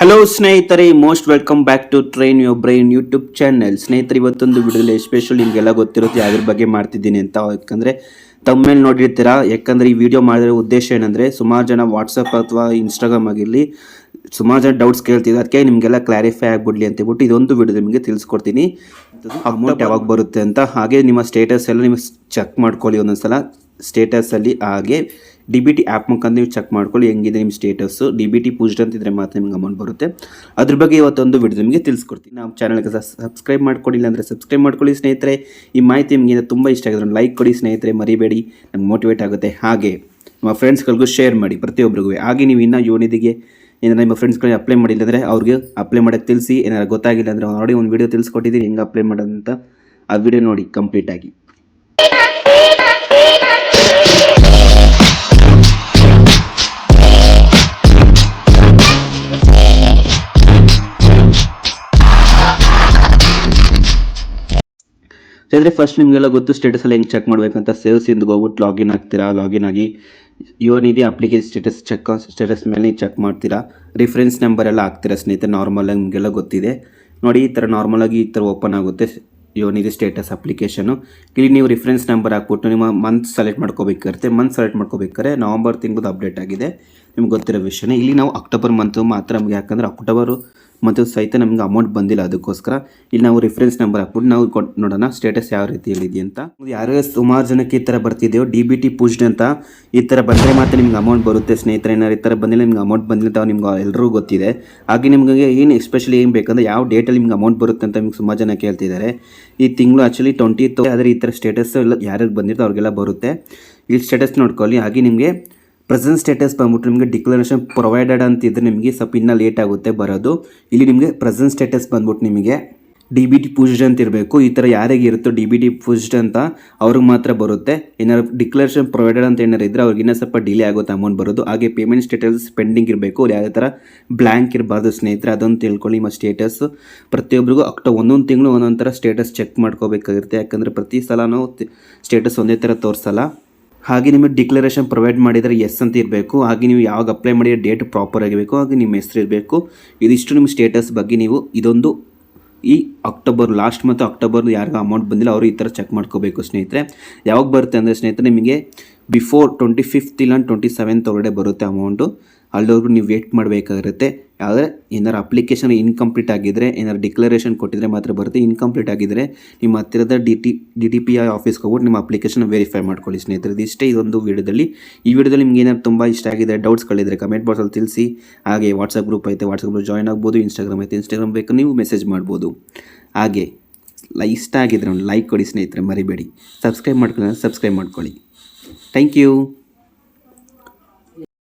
Hello ಸ್ನೇಹಿತರೆ, most welcome back to train your brain YouTube channel. ಸ್ನೇಹಿತರೆ, ಇವತ್ತೊಂದು ವಿಡಿಯೋದಲ್ಲಿ ಎಸ್ಪೆಷಲಿ ನಿಮಗೆಲ್ಲ ಗೊತ್ತಿರುತ್ತೆ ಯಾವ್ದ್ರ ಬಗ್ಗೆ ಮಾಡ್ತಿದ್ದೀನಿ ಅಂತ. ಯಾಕಂದರೆ ತಮ್ಮ ನೋಡಿರ್ತೀರಾ. ಯಾಕಂದರೆ ಈ ವಿಡಿಯೋ ಮಾಡಿರೋ ಉದ್ದೇಶ ಏನಂದರೆ, ಸುಮಾರು ಜನ ವಾಟ್ಸಪ್ ಅಥವಾ ಇನ್ಸ್ಟಾಗ್ರಾಮ್ ಆಗಿರಲಿ ಸುಮಾರು ಜನ ಡೌಟ್ಸ್ ಕೇಳ್ತಿದ್ರು. ಅದಕ್ಕೆ ನಿಮಗೆಲ್ಲ ಕ್ಲಾರಿಫೈ ಆಗಿಬಿಡಲಿ ಅಂತ ಹೇಳ್ಬಿಟ್ಟು ಇದೊಂದು ವಿಡಿಯೋ ನಿಮಗೆ ತಿಳಿಸ್ಕೊಡ್ತೀನಿ. ಅಮೌಂಟ್ ಯಾವಾಗ ಬರುತ್ತೆ ಅಂತ, ಹಾಗೆ ನಿಮ್ಮ ಸ್ಟೇಟಸ್ ಎಲ್ಲ ನೀವು ಚೆಕ್ ಮಾಡ್ಕೊಳ್ಳಿ ಒಂದೊಂದ್ಸಲ ಸ್ಟೇಟಸಲ್ಲಿ. ಹಾಗೆ DBT ಆ್ಯಪ್ ಮುಖಾಂತರ ನೀವು ಚೆಕ್ ಮಾಡ್ಕೊಳ್ಳಿ ಹೆಂಗಿದೆ ನಿಮ್ಮ ಸ್ಟೇಟಸ್ಸು. DBT ಪೂಜ್ಡ್ ಅಂತಿದ್ರೆ ಮಾತ್ರ ನಿಮ್ಗೆ ಅಮೌಂಟ್ ಬರುತ್ತೆ. ಅದ್ರ ಬಗ್ಗೆ ಇವತ್ತೊಂದು ವಿಡಿಯೋ ನಿಮಗೆ ತಿಳಿಸ್ಕೊಡ್ತೀನಿ. ನಾವು ಚಾನಲ್ಗೆ ಸಬ್ಸ್ಕ್ರೈಬ್ ಮಾಡ್ಕೊಂಡಿಲ್ಲ ಅಂದರೆ ಸಬ್ಸ್ಕ್ರೈಬ್ ಮಾಡ್ಕೊಳ್ಳಿ ಸ್ನೇಹಿತರೆ. ಈ ಮಾಹಿತಿ ನಿಮಗೆ ತುಂಬ ಇಷ್ಟ ಆಗಿದ್ರೆ ಲೈಕ್ ಕೊಡಿ ಸ್ನೇಹಿತರೆ, ಮರಿಬೇಡಿ, ನಮ್ಗೆ ಮೋಟಿವೇಟ್ ಆಗುತ್ತೆ. ಹಾಗೆ ನಿಮ್ಮ ಫ್ರೆಂಡ್ಸ್ಗಳಿಗೂ ಶೇರ್ ಮಾಡಿ ಪ್ರತಿಯೊಬ್ಬರಿಗೂ. ಹಾಗೆ ನೀವು ಇನ್ನೂ ಯೋನಿದಿಗೆ ಏನಾರು ನಿಮ್ಮ ಫ್ರೆಂಡ್ಸ್ಗಳಿಗೆ ಅಪ್ಲೈ ಮಾಡಿಲ್ಲ ಅಂದರೆ ಅವ್ರಿಗೆ ಅಪ್ಲೈ ಮಾಡೋಕ್ಕೆ ತಿಳಿಸಿ. ಏನಾರು ಗೊತ್ತಾಗಿಲ್ಲ ಅಂದರೆ ಆಲ್ರೆಡಿ ಒಂದು ವಿಡಿಯೋ ತಿಳಿಸ್ಕೊಟ್ಟಿದ್ದೀನಿ ಹೆಂಗೆ ಅಪ್ಲೈ ಮಾಡೋದಂತ. ಆ ವಿಡಿಯೋ ನೋಡಿ ಕಂಪ್ಲೀಟಾಗಿ. ಅಂದರೆ ಫಸ್ಟ್ ನಿಮಗೆಲ್ಲ ಗೊತ್ತು ಸ್ಟೇಟಸಲ್ಲಿ ಹೆಂಗೆ ಚೆಕ್ ಮಾಡಬೇಕಂತ. ಸೇವ್ಸಿಂದ ಹೋಗ್ಬಿಟ್ಟು ಲಾಗಿನ್ ಆಗ್ತೀರಾ. ಲಾಗಿನ್ ಆಗಿ ಯೋನಿದೆ ಅಪ್ಲಿಕೇಶನ್ ಸ್ಟೇಟಸ್ ಮೇಲೆ ಚೆಕ್ ಮಾಡ್ತೀರಾ. ರಿಫರೆನ್ಸ್ ನಂಬರ್ ಎಲ್ಲ ಹಾಕ್ತೀರಾ ಸ್ನೇಹಿತರೆ. ನಾರ್ಮಲಾಗಿ ನಿಮಗೆಲ್ಲ ಗೊತ್ತಿದೆ ನೋಡಿ. ಈ ಥರ ನಾರ್ಮಲಾಗಿ ಈ ಥರ ಓಪನ್ ಆಗುತ್ತೆ ಯೋನಿದೆ ಸ್ಟೇಟಸ್ ಅಪ್ಲಿಕೇಶನು. ಇಲ್ಲಿ ನೀವು ರಿಫರೆನ್ಸ್ ನಂಬರ್ ಹಾಕ್ಬಿಟ್ಟು ನಿಮ್ಮ ಮಂತ್ ಸೆಲೆಕ್ಟ್ ಮಾಡ್ಕೋಬೇಕಾಗುತ್ತೆ. ಮಂತ್ ಸೆಲೆಕ್ಟ್ ಮಾಡ್ಕೋಬೇಕಾದ್ರೆ ನವಂಬರ್ ತಿಂಗಳು ಅಪ್ಡೇಟ್ ಆಗಿದೆ, ನಿಮ್ಗೆ ಗೊತ್ತಿರೋ ವಿಷಯನೇ. ಇಲ್ಲಿ ನಾವು ಅಕ್ಟೋಬರ್ ಮಂತು ಮಾತ್ರ ನಮಗೆ, ಯಾಕಂದರೆ ಅಕ್ಟೋಬರು ಮತ್ತು ಸಹಿತ ನಮ್ಗೆ ಅಮೌಂಟ್ ಬಂದಿಲ್ಲ, ಅದಕ್ಕೋಸ್ಕರ ಇಲ್ಲಿ ನಾವು ರಿಫರೆನ್ಸ್ ನಂಬರ್ ಹಾಕ್ಬಿಟ್ಟು ನಾವು ನೋಡೋಣ ಸ್ಟೇಟಸ್ ಯಾವ ರೀತಿಯಲ್ಲಿದೆ ಅಂತ. ಯಾರೇ ಸುಮಾರು ಜನಕ್ಕೆ ಈ ಥರ ಬರ್ತಿದೆಯೋ DBT ಪೂಜ್ಡ್ ಅಂತ. ಈ ಥರ ಬಂದರೆ ಮಾತ್ರ ನಿಮ್ಗೆ ಅಮೌಂಟ್ ಬರುತ್ತೆ ಸ್ನೇಹಿತರೆ. ಏನಾರು ಈ ಥರ ಬಂದಿಲ್ಲ ನಿಮ್ಗೆ ಅಮೌಂಟ್ ಬಂದಿಲ್ಲ ಅಂತ ನಿಮ್ಗೆ ಎಲ್ಲರಿಗೂ ಗೊತ್ತಿದೆ. ಹಾಗೆ ನಿಮಗೆ ಏನು ಎಸ್ಪೆಷಲಿ ಏನು ಬೇಕಂದ್ರೆ ಯಾವ ಡೇಟಲ್ಲಿ ನಿಮ್ಗೆ ಅಮೌಂಟ್ ಬರುತ್ತೆ ಅಂತ ನಿಮ್ಗೆ ಸುಮಾರು ಜನ ಕೇಳ್ತಿದ್ದಾರೆ. ಈ ತಿಂಗಳು ಆ್ಯಕ್ಚುಲಿ 20th, ಆದರೆ ಈ ಥರ ಸ್ಟೇಟಸ್ ಎಲ್ಲ ಯಾರ್ಯಾರು ಬಂದಿರ್ತೋ ಅವ್ರಿಗೆಲ್ಲ ಬರುತ್ತೆ. ಇಲ್ಲಿ ಸ್ಟೇಟಸ್ ನೋಡ್ಕೊಳ್ಳಿ. ಹಾಗೆ ನಿಮಗೆ ಪ್ರೆಸೆಂಟ್ ಸ್ಟೇಟಸ್ ಬಂದ್ಬಿಟ್ಟು ನಿಮಗೆ ಡಿಕ್ಲರೇಷನ್ ಪ್ರೊವೈಡೆಡ್ ಅಂತಿದ್ರೆ ನಿಮಗೆ ಸ್ವಲ್ಪ ಇನ್ನೂ ಲೇಟ್ ಆಗುತ್ತೆ ಬರೋದು. ಇಲ್ಲಿ ನಿಮಗೆ ಪ್ರೆಸೆಂಟ್ ಸ್ಟೇಟಸ್ ಬಂದ್ಬಿಟ್ಟು ನಿಮಗೆ DBT ಪೂಜ್ಡ್ ಅಂತ ಇರಬೇಕು. ಈ ಥರ ಯಾರಿಗೆ ಇರುತ್ತೋ DBT ಪೂಜ್ಡ್ ಅಂತ ಅವ್ರಿಗೆ ಮಾತ್ರ ಬರುತ್ತೆ. ಏನಾದ್ರು ಡಿಕ್ಲರೇಷನ್ ಪ್ರೊವೈಡೆಡ್ ಅಂತ ಏನಾರು ಇದ್ದರೆ ಅವ್ರಿಗೆ ಇನ್ನೂ ಸ್ವಲ್ಪ ಡಿಲೇ ಆಗುತ್ತೆ ಅಮೌಂಟ್ ಬರೋದು. ಹಾಗೆ ಪೇಮೆಂಟ್ ಸ್ಟೇಟಸ್ ಪೆಂಡಿಂಗ್ ಇರಬೇಕು, ಯಾವುದೇ ಥರ ಬ್ಲ್ಯಾಂಕ್ ಇರಬಾರ್ದು ಸ್ನೇಹಿತರೆ. ಅದೊಂದು ತಿಳ್ಕೊಳ್ಳಿ. ನಿಮ್ಮ ಸ್ಟೇಟಸ್ ಪ್ರತಿಯೊಬ್ಬರಿಗೂ ಒಂದೊಂದು ತಿಂಗಳು ಒಂದೊಂದು ಥರ ಸ್ಟೇಟಸ್ ಚೆಕ್ ಮಾಡ್ಕೋಬೇಕಾಗಿರುತ್ತೆ. ಯಾಕಂದರೆ ಪ್ರತಿ ಸಲ ನಾವು ಸ್ಟೇಟಸ್ ಒಂದೇ ಥರ ತೋರಿಸಲ್ಲ. ಹಾಗೆ ನಿಮಗೆ ಡಿಕ್ಲರೇಷನ್ ಪ್ರೊವೈಡ್ ಮಾಡಿದರೆ ಎಸ್ ಅಂತ ಇರಬೇಕು. ಹಾಗೆ ನೀವು ಯಾವಾಗ ಅಪ್ಲೈ ಮಾಡಿರೋ ಡೇಟ್ ಪ್ರಾಪರ್ ಆಗಿರಬೇಕು. ಹಾಗೆ ನಿಮ್ಮ ಹೆಸರು ಇರಬೇಕು. ಇದಿಷ್ಟು ನಿಮ್ಮ ಸ್ಟೇಟಸ್ ಬಗ್ಗೆ ನೀವು ಇದೊಂದು ಈ ಅಕ್ಟೋಬರ್ ಲಾಸ್ಟ್ ಮತ್ತು ಅಕ್ಟೋಬರ್ ಯಾರಿಗೂ ಅಮೌಂಟ್ ಬಂದಿಲ್ಲ ಅವರು ಈ ಥರ ಚೆಕ್ ಮಾಡ್ಕೋಬೇಕು ಸ್ನೇಹಿತರೆ. ಯಾವಾಗ ಬರುತ್ತೆ ಅಂದರೆ ಸ್ನೇಹಿತರೆ ನಿಮಗೆ ಬಿಫೋರ್ 25th ಇಲ್ಲ 27th ಒಳಗಡೆ ಬರುತ್ತೆ ಅಮೌಂಟು. ಅಲ್ಲಿವರೆಗೂ ನೀವು ವೇಟ್ ಮಾಡಬೇಕಾಗಿರುತ್ತೆ. ಆದರೆ ಏನಾರು ಅಪ್ಲಿಕೇಶನ್ ಇನ್ಕಂಪ್ಲೀಟ್ ಆಗಿದ್ದರೆ, ಏನಾರು ಡಿಕ್ಲರೇಷನ್ ಕೊಟ್ಟಿದ್ರೆ ಮಾತ್ರ ಬರುತ್ತೆ. ಇನ್ಕಂಪ್ಲೀಟ್ ಆಗಿದ್ದರೆ ನಿಮ್ಮ ಹತ್ತಿರದ DTPI ಆಫೀಸ್ಗೆ ಹೋಗ್ಬಿಟ್ಟು ನಿಮ್ಮ ಅಪ್ಲಿಕೇಶನ್ ವೆರಿಫೈ ಮಾಡ್ಕೊಳ್ಳಿ ಸ್ನೇಹಿತರೆ. ಇದಿಷ್ಟೇ ಇದೊಂದು ವಿಡಿಯೋದಲ್ಲಿ. ಈ ವಿಡಿಯೋದಲ್ಲಿ ನಿಮ್ಗೆ ಏನಾದ್ರು ತುಂಬ ಇಷ್ಟ ಆಗಿದೆ, ಡೌಟ್ಸ್ಗಳಿದ್ರೆ ಕಮೆಂಟ್ ಬಾಕ್ಸಲ್ಲಿ ತಿಳಿಸಿ. ಹಾಗೆ ವಾಟ್ಸಪ್ ಗ್ರೂಪ್ ಐತೆ, ವಾಟ್ಸಪ್ ಗ್ರೂಪ್ ಜಾಯ್ನ್ ಆಗ್ಬೋದು. ಇನ್ಸ್ಟಾಗ್ರಾಮ್ ಐತೆ, ಇನ್ಸ್ಟಾಗ್ರಾಮ್ ಬೇಕು ನೀವು ಮೆಸೇಜ್ ಮಾಡ್ಬೋದು. ಹಾಗೆ ಇಷ್ಟ ಆಗಿದ್ರೆ ಒಂದು ಲೈಕ್ ಕೊಡಿ ಸ್ನೇಹಿತರೆ, ಮರಿಬೇಡಿ. ಸಬ್ಸ್ಕ್ರೈಬ್ ಮಾಡ್ಕೊಳ್ಳಿ. Thank you.